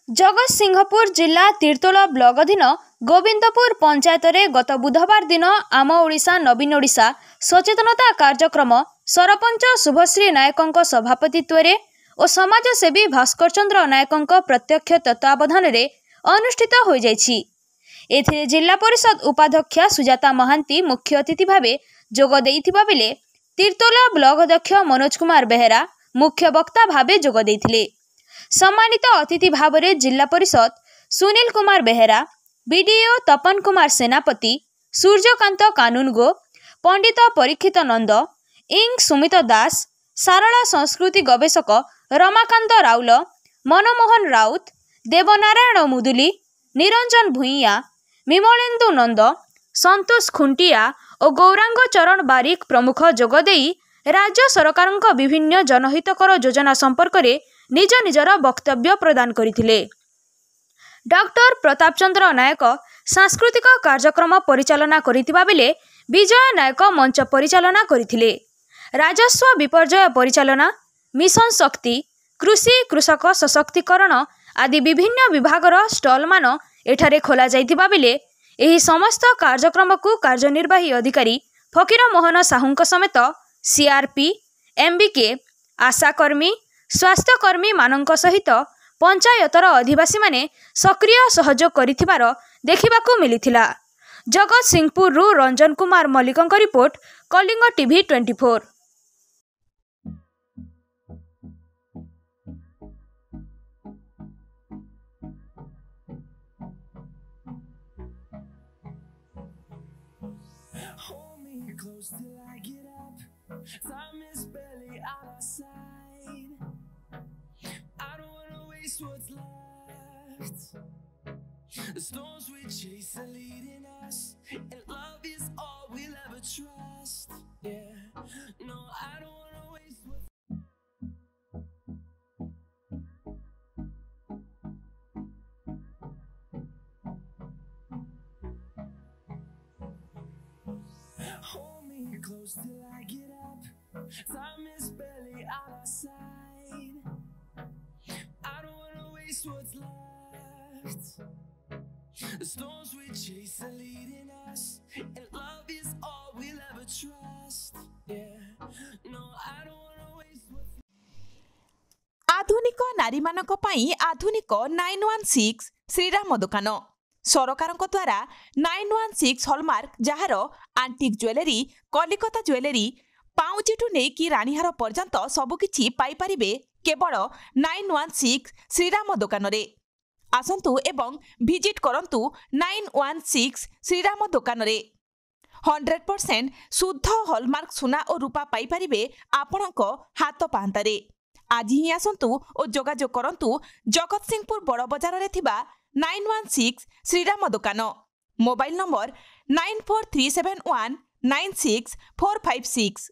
जगतसिंहपुर जिला तीर्तोल ब्लॉक अधीन गोविंदपुर पंचायत रे गत बुधवार दिन आम ओडिशा नवीन ओडिशा सचेतनता कार्यक्रम सरपंच शुभश्री नायकों सभापतित्व और समाजसेवी भास्कर चंद्र नायकों प्रत्यक्ष तत्वावधान में अनुष्ठित हो जाइछि। एथिरे जिला परिषद उपाध्यक्ष सुजाता महांती मुख्य अतिथि भाव जोग देइथिबा बेले तीर्तोल ब्लॉक अध्यक्ष मनोज कुमार बेहेरा मुख्य वक्ता भाव जोग देइथिले। सम्मानित अतिथि भाव में जिला परिषद सुनील कुमार बेहेरा, बीडीओ तपन कुमार सेनापति, सूर्यकांत कानूनगो, पंडित परीक्षित नंद, इंग सुमित दास, सारला संस्कृति गवेषक रमाकांत राउल, मनमोहन राउत, देवनारायण मुदुली, निरंजन भुइया, विमलेन्दु नंद, संतोष खुंटिया और गौरांग चरण बारिक प्रमुख जोगदेई राज्य सरकार विभिन्न जनहितकर योजना संपर्क में निज निजर वक्तव्य प्रदान करथिले। डॉक्टर प्रताप चंद्र नायक सांस्कृतिक कार्यक्रम परिचालना करिथिबा बेले विजय नायक मंच परिचालना करथिले। राजस्व विपर्यय परिचालना, मिशन शक्ति, कृषि कृषक सशक्तिकरण आदि विभिन्न विभागर स्टॉल मान एठारे खोला जाइथिबा बेले एही समस्त कार्यक्रम को कार्यनिर्वाही अधिकारी फकीर मोहन साहू समेत सीआरपी, एमबीके, आशाकर्मी, स्वास्थ्यकर्मी मानक सहित पंचायतर अधिवासी माने सक्रिय सहयोग करिथिबार देखिबाकू मिलिथिला। जगतसिंहपुर रंजन कुमार मल्लिकଙ୍କ report, Kalinga TV 24। Close till I get up. Time is barely on our side. I don't wanna waste what's left. The storms we chase are leading us, and love is all we'll ever trust. Yeah, no, I don't wanna waste what's close till I get up. Time is barely on our side. I don't wanna waste what's left. The storms we chase are leading us, and love is all we'll ever trust. Yeah, no, I don't wanna waste what's आधुनिक नारी मानक पई आधुनिक 916 श्रीराम दुकान सरकारଙ୍କ द्वारा 916 hallmark jar आंटिक jewellery, Kolkata jewellery, पाउचिटू नेकी रानीहार पर्यंत सबकिछि पाई परिबे केवल 916 श्रीराम दुकान रे। आसंतु एवं विजिट करंतु 916 श्रीराम दुकान रे। 100% शुद्ध हॉलमार्क सुना और रूपा पाई परिबे आपणक हाथ पांतारे। आज ही आसंतु और जोगाजोग करंतु जगतसिंहपुर बड़ बजार रे थिबा 916 श्रीराम दुकान। Mobile number 9437196456।